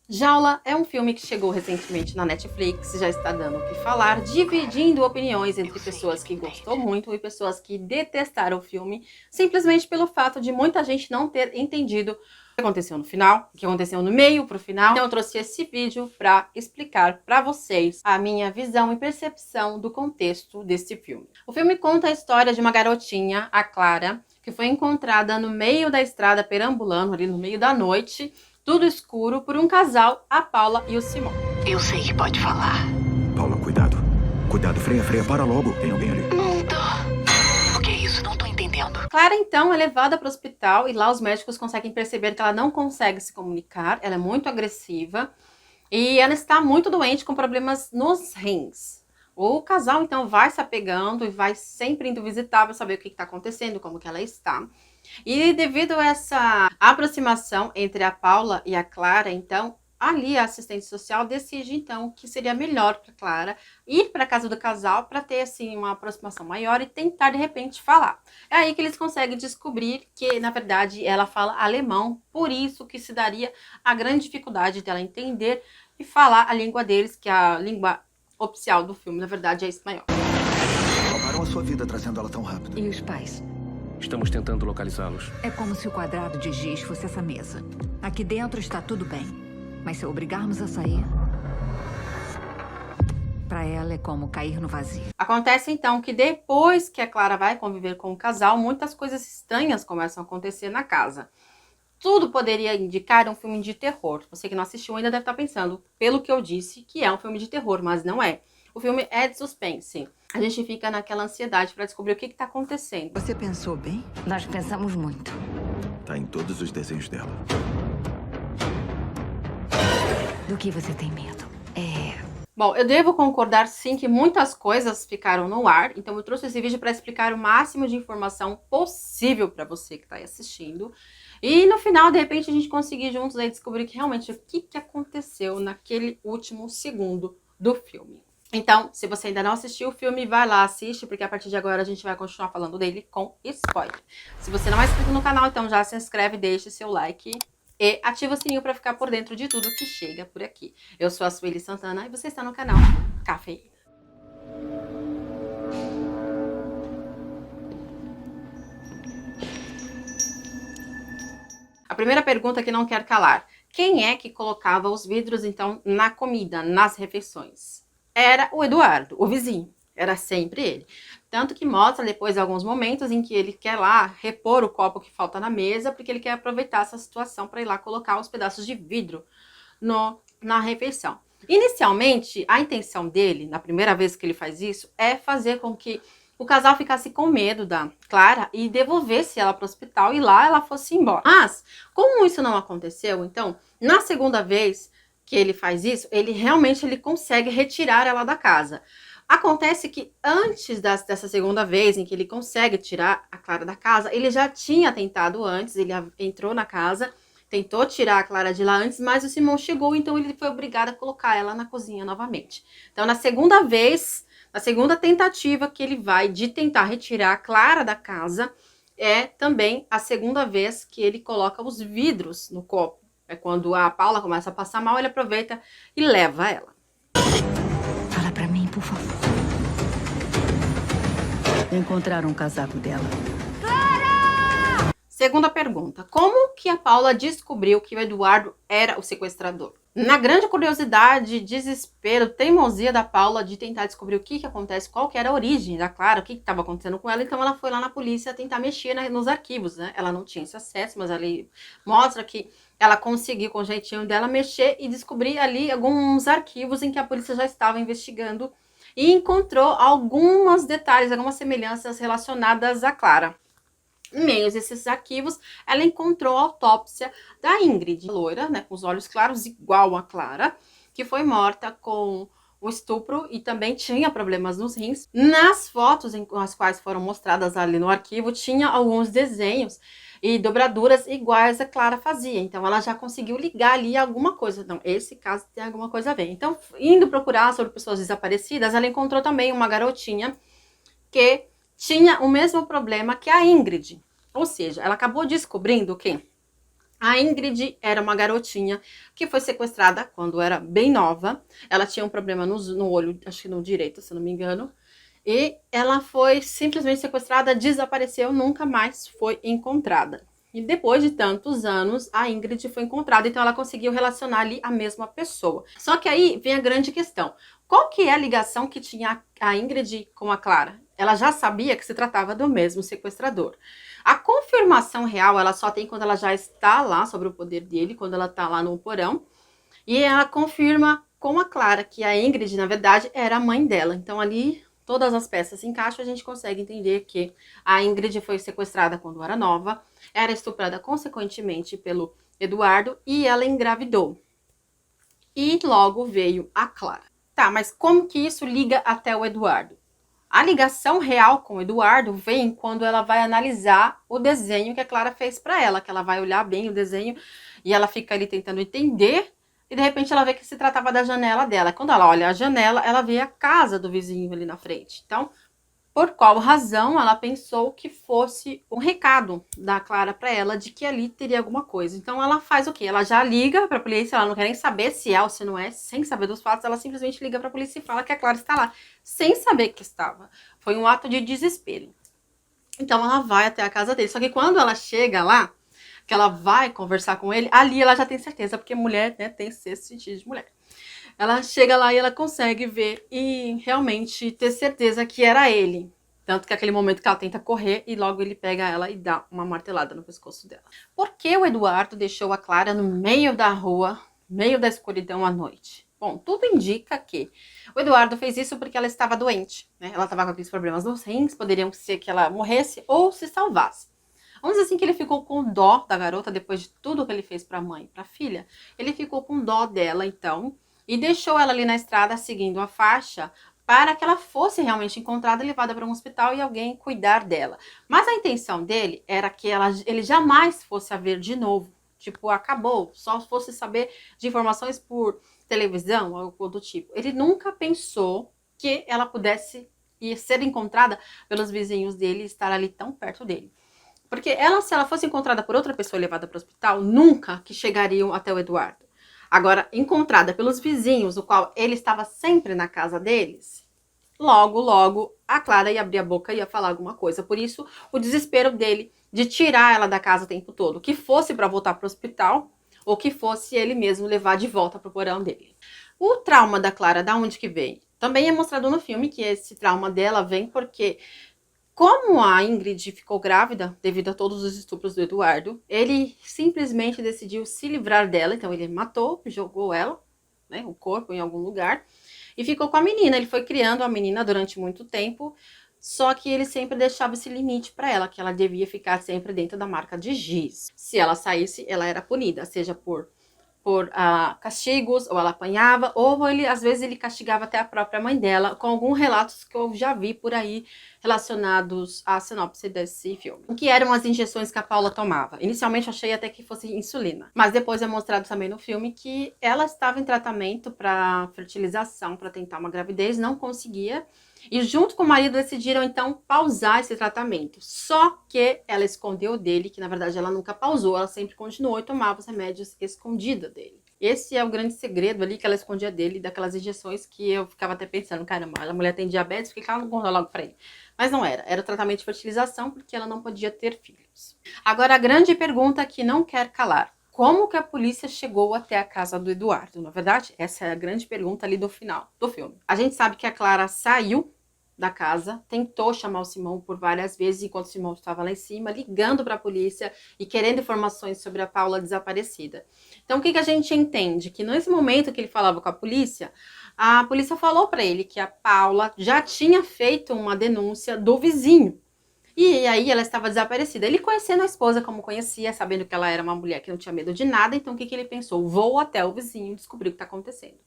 Jaula é um filme que chegou recentemente na Netflix, já está dando o que falar, dividindo opiniões entre pessoas que gostou muito e pessoas que detestaram o filme, simplesmente pelo fato de muita gente não ter entendido o que aconteceu no final, o que aconteceu no meio pro final. Então eu trouxe esse vídeo para explicar para vocês a minha visão e percepção do contexto desse filme. O filme conta a história de uma garotinha, a Clara, que foi encontrada no meio da estrada perambulando ali no meio da noite, tudo escuro, por um casal, a Paula e o Simão. Eu sei que pode falar. Paula, cuidado. Cuidado, freia, para logo. Tem alguém ali. Não tô. O que é isso? Não tô entendendo. Clara, então, é levada para o hospital e lá os médicos conseguem perceber que ela não consegue se comunicar, ela é muito agressiva e ela está muito doente com problemas nos rins. O casal, então, vai se apegando e vai sempre indo visitar para saber o que está acontecendo, como que ela está. E devido a essa aproximação entre a Paula e a Clara, então, ali a assistente social decide, então, que seria melhor para Clara ir para a casa do casal para ter, assim, uma aproximação maior e tentar, de repente, falar. É aí que eles conseguem descobrir que, na verdade, ela fala alemão, por isso que se daria a grande dificuldade dela entender e falar a língua deles, que é a língua oficial do filme, na verdade, é espanhol. Roubaram a sua vida trazendo ela tão rápido. E os pais? Estamos tentando localizá-los. É como se o quadrado de giz fosse essa mesa. Aqui dentro está tudo bem. Mas se obrigarmos a sair... Para ela é como cair no vazio. Acontece então que depois que a Clara vai conviver com o casal, muitas coisas estranhas começam a acontecer na casa. Tudo poderia indicar um filme de terror. Você que não assistiu ainda deve estar pensando, pelo que eu disse, que é um filme de terror, mas não é. O filme é de suspense. A gente fica naquela ansiedade para descobrir o que está acontecendo. Você pensou bem? Nós pensamos muito. Tá em todos os desenhos dela. Do que você tem medo? Bom, eu devo concordar sim que muitas coisas ficaram no ar, então eu trouxe esse vídeo para explicar o máximo de informação possível para você que está aí assistindo. E no final, de repente, a gente conseguir juntos aí descobrir que realmente o que aconteceu naquele último segundo do filme. Então, se você ainda não assistiu o filme, vai lá, assiste, porque a partir de agora a gente vai continuar falando dele com spoiler. Se você não é inscrito no canal, então já se inscreve, deixe seu like e ativa o sininho para ficar por dentro de tudo que chega por aqui. Eu sou a Sueli Santana e você está no canal Cafeína. A primeira pergunta que não quer calar. Quem é que colocava os vidros, então, na comida, nas refeições? Era o Eduardo, o vizinho. Era sempre ele. Tanto que mostra depois alguns momentos em que ele quer lá repor o copo que falta na mesa, porque ele quer aproveitar essa situação para ir lá colocar os pedaços de vidro na refeição. Inicialmente, a intenção dele, na primeira vez que ele faz isso, é fazer com que o casal ficasse com medo da Clara e devolvesse ela para o hospital e lá ela fosse embora. Mas, como isso não aconteceu, então, na segunda vez que ele faz isso, ele realmente consegue retirar ela da casa. Acontece que antes dessa segunda vez em que ele consegue tirar a Clara da casa, ele já tinha tentado antes, ele entrou na casa, tentou tirar a Clara de lá antes, mas o Simão chegou, então ele foi obrigado a colocar ela na cozinha novamente. Então, na segunda vez, na segunda tentativa que ele vai de tentar retirar a Clara da casa, é também a segunda vez que ele coloca os vidros no copo. É quando a Paula começa a passar mal, ele aproveita e leva ela. Fala pra mim, por favor. Encontraram o casaco dela. Segunda pergunta. Como que a Paula descobriu que o Eduardo era o sequestrador? Na grande curiosidade, desespero, teimosia da Paula de tentar descobrir o que acontece, qual que era a origem da Clara, o que estava acontecendo com ela, então ela foi lá na polícia tentar mexer nos arquivos, né? Ela não tinha esse acesso, mas ali mostra que ela conseguiu, com o jeitinho dela, mexer e descobrir ali alguns arquivos em que a polícia já estava investigando e encontrou alguns detalhes, algumas semelhanças relacionadas a Clara. Em meio a esses arquivos, ela encontrou a autópsia da Ingrid, loira, né, com os olhos claros, igual a Clara, que foi morta com o estupro e também tinha problemas nos rins. Nas fotos com as quais foram mostradas ali no arquivo, tinha alguns desenhos e dobraduras iguais a Clara fazia. Então, ela já conseguiu ligar ali alguma coisa. Não, esse caso tem alguma coisa a ver. Então, indo procurar sobre pessoas desaparecidas, ela encontrou também uma garotinha que tinha o mesmo problema que a Ingrid. Ou seja, ela acabou descobrindo que A Ingrid era uma garotinha que foi sequestrada quando era bem nova. Ela tinha um problema no olho, acho que no direito, se não me engano. E ela foi simplesmente sequestrada, desapareceu, nunca mais foi encontrada. E depois de tantos anos, a Ingrid foi encontrada, então ela conseguiu relacionar ali a mesma pessoa. Só que aí vem a grande questão. Qual que é a ligação que tinha a Ingrid com a Clara? Ela já sabia que se tratava do mesmo sequestrador. A confirmação real, ela só tem quando ela já está lá, sobre o poder dele, quando ela está lá no porão. E ela confirma com a Clara que a Ingrid, na verdade, era a mãe dela. Então ali todas as peças se encaixam, a gente consegue entender que a Ingrid foi sequestrada quando era nova, era estuprada consequentemente pelo Eduardo e ela engravidou. E logo veio a Clara. Tá, mas como que isso liga até o Eduardo? A ligação real com o Eduardo vem quando ela vai analisar o desenho que a Clara fez para ela, que ela vai olhar bem o desenho e ela fica ali tentando entender. E de repente ela vê que se tratava da janela dela. Quando ela olha a janela, ela vê a casa do vizinho ali na frente. Então, por qual razão ela pensou que fosse um recado da Clara para ela de que ali teria alguma coisa. Então ela faz o quê? Ela já liga para a polícia, ela não quer nem saber se é ou se não é, sem saber dos fatos, ela simplesmente liga para a polícia e fala que a Clara está lá, sem saber que estava. Foi um ato de desespero. Então ela vai até a casa dele. Só que quando ela chega lá, que ela vai conversar com ele, ali ela já tem certeza, porque mulher, né, tem sexto sentido de mulher. Ela chega lá e ela consegue ver e realmente ter certeza que era ele. Tanto que é aquele momento que ela tenta correr e logo ele pega ela e dá uma martelada no pescoço dela. Por que o Eduardo deixou a Clara no meio da rua, no meio da escuridão à noite? Bom, tudo indica que o Eduardo fez isso porque ela estava doente, né? Ela estava com aqueles problemas nos rins, poderiam ser que ela morresse ou se salvasse. Vamos dizer assim que ele ficou com dó da garota depois de tudo que ele fez para a mãe e para a filha. Ele ficou com dó dela, então, e deixou ela ali na estrada seguindo a faixa para que ela fosse realmente encontrada e levada para um hospital e alguém cuidar dela. Mas a intenção dele era que ele jamais fosse a ver de novo. Tipo, acabou, só fosse saber de informações por televisão ou algo do tipo. Ele nunca pensou que ela pudesse ser encontrada pelos vizinhos dele e estar ali tão perto dele. Porque ela, se ela fosse encontrada por outra pessoa e levada para o hospital, nunca que chegariam até o Eduardo. Agora, encontrada pelos vizinhos, o qual ele estava sempre na casa deles, logo, a Clara ia abrir a boca e ia falar alguma coisa. Por isso, o desespero dele de tirar ela da casa o tempo todo. Que fosse para voltar para o hospital, ou que fosse ele mesmo levar de volta para o porão dele. O trauma da Clara, da onde que vem? Também é mostrado no filme que esse trauma dela vem porque... Como a Ingrid ficou grávida devido a todos os estupros do Eduardo, ele simplesmente decidiu se livrar dela. Então ele matou, jogou ela, né, o corpo em algum lugar e ficou com a menina. Ele foi criando a menina durante muito tempo, só que ele sempre deixava esse limite para ela, que ela devia ficar sempre dentro da marca de giz. Se ela saísse, ela era punida, seja por castigos, ou ela apanhava, ou ele, às vezes ele castigava até a própria mãe dela, com alguns relatos que eu já vi por aí relacionados à sinopse desse filme. O que eram as injeções que a Paula tomava? Inicialmente eu achei até que fosse insulina, mas depois é mostrado também no filme que ela estava em tratamento para fertilização, para tentar uma gravidez, não conseguia, e junto com o marido decidiram então pausar esse tratamento. Só que ela escondeu dele, que na verdade ela nunca pausou, ela sempre continuou e tomava os remédios escondida dele. Esse é o grande segredo ali que ela escondia dele, daquelas injeções que eu ficava até pensando, caramba, a mulher tem diabetes, por que ela não conta logo pra ele? Mas não era, era o tratamento de fertilização porque ela não podia ter filhos. Agora a grande pergunta que não quer calar. Como que a polícia chegou até a casa do Eduardo? Na verdade, essa é a grande pergunta ali do final do filme. A gente sabe que a Clara saiu da casa, tentou chamar o Simão por várias vezes enquanto o Simão estava lá em cima, ligando para a polícia e querendo informações sobre a Paula desaparecida. Então o que a gente entende? Que nesse momento que ele falava com a polícia falou para ele que a Paula já tinha feito uma denúncia do vizinho. E aí ela estava desaparecida. Ele conhecendo a esposa como conhecia, sabendo que ela era uma mulher que não tinha medo de nada, então o que ele pensou? Vou até o vizinho e descobrir o que está acontecendo.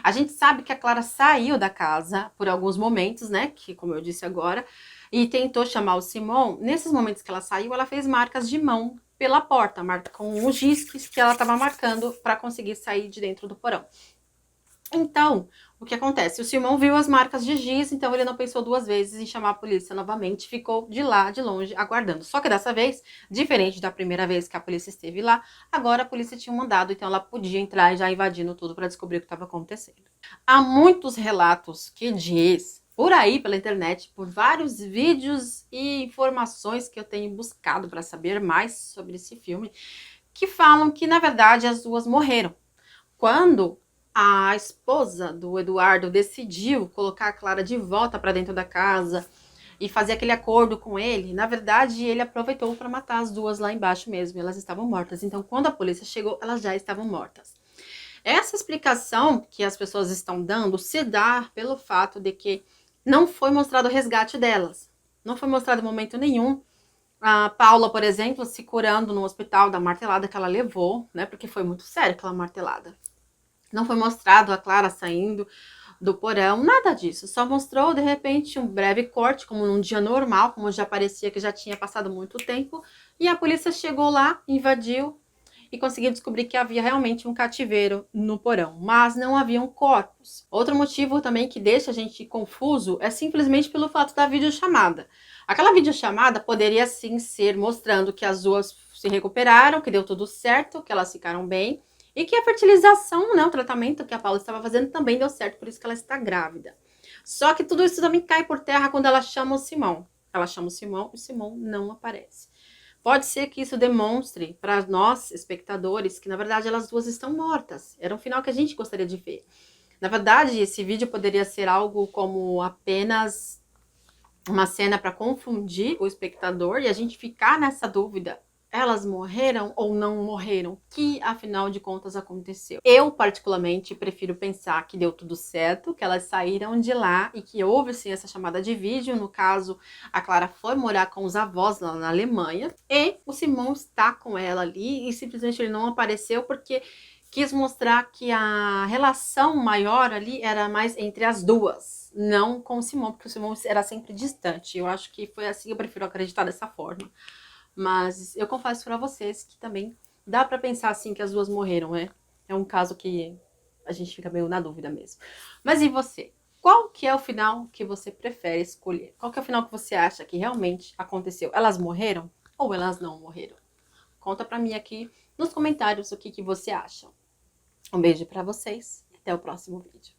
A gente sabe que a Clara saiu da casa por alguns momentos, né, que como eu disse agora, e tentou chamar o Simão. Nesses momentos que ela saiu, ela fez marcas de mão pela porta, com os giz que ela estava marcando para conseguir sair de dentro do porão. Então, o que acontece? O Simão viu as marcas de giz, então ele não pensou duas vezes em chamar a polícia novamente, ficou de lá, de longe, aguardando. Só que dessa vez, diferente da primeira vez que a polícia esteve lá, agora a polícia tinha um mandado, então ela podia entrar e já invadindo tudo para descobrir o que estava acontecendo. Há muitos relatos que diz, por aí pela internet, por vários vídeos e informações que eu tenho buscado para saber mais sobre esse filme, que falam que, na verdade, as duas morreram. Quando a esposa do Eduardo decidiu colocar a Clara de volta para dentro da casa e fazer aquele acordo com ele, na verdade, ele aproveitou para matar as duas lá embaixo mesmo, e elas estavam mortas. Então, quando a polícia chegou, elas já estavam mortas. Essa explicação que as pessoas estão dando se dá pelo fato de que não foi mostrado o resgate delas. Não foi mostrado em momento nenhum a Paula, por exemplo, se curando no hospital da martelada que ela levou, né? Porque foi muito sério aquela martelada. Não foi mostrado a Clara saindo do porão, nada disso. Só mostrou, de repente, um breve corte, como num dia normal, como já parecia que já tinha passado muito tempo. E a polícia chegou lá, invadiu e conseguiu descobrir que havia realmente um cativeiro no porão, mas não haviam corpos. Outro motivo também que deixa a gente confuso é simplesmente pelo fato da videochamada. Aquela videochamada poderia sim ser mostrando que as duas se recuperaram, que deu tudo certo, que elas ficaram bem, e que a fertilização, né, o tratamento que a Paula estava fazendo também deu certo, por isso que ela está grávida. Só que tudo isso também cai por terra quando ela chama o Simão. Ela chama o Simão e o Simão não aparece. Pode ser que isso demonstre para nós, espectadores, que na verdade elas duas estão mortas. Era um final que a gente gostaria de ver. Na verdade, esse vídeo poderia ser algo como apenas uma cena para confundir o espectador e a gente ficar nessa dúvida. Elas morreram ou não morreram? Que, afinal de contas, aconteceu? Eu, particularmente, prefiro pensar que deu tudo certo, que elas saíram de lá e que houve, sim, essa chamada de vídeo. No caso, a Clara foi morar com os avós lá na Alemanha e o Simão está com ela ali e simplesmente ele não apareceu porque quis mostrar que a relação maior ali era mais entre as duas, não com o Simão, porque o Simão era sempre distante. Eu acho que foi assim, eu prefiro acreditar dessa forma. Mas eu confesso para vocês que também dá para pensar assim que as duas morreram, né? É um caso que a gente fica meio na dúvida mesmo. Mas e você? Qual que é o final que você prefere escolher? Qual que é o final que você acha que realmente aconteceu? Elas morreram ou elas não morreram? Conta para mim aqui nos comentários o que você acha. Um beijo para vocês e até o próximo vídeo.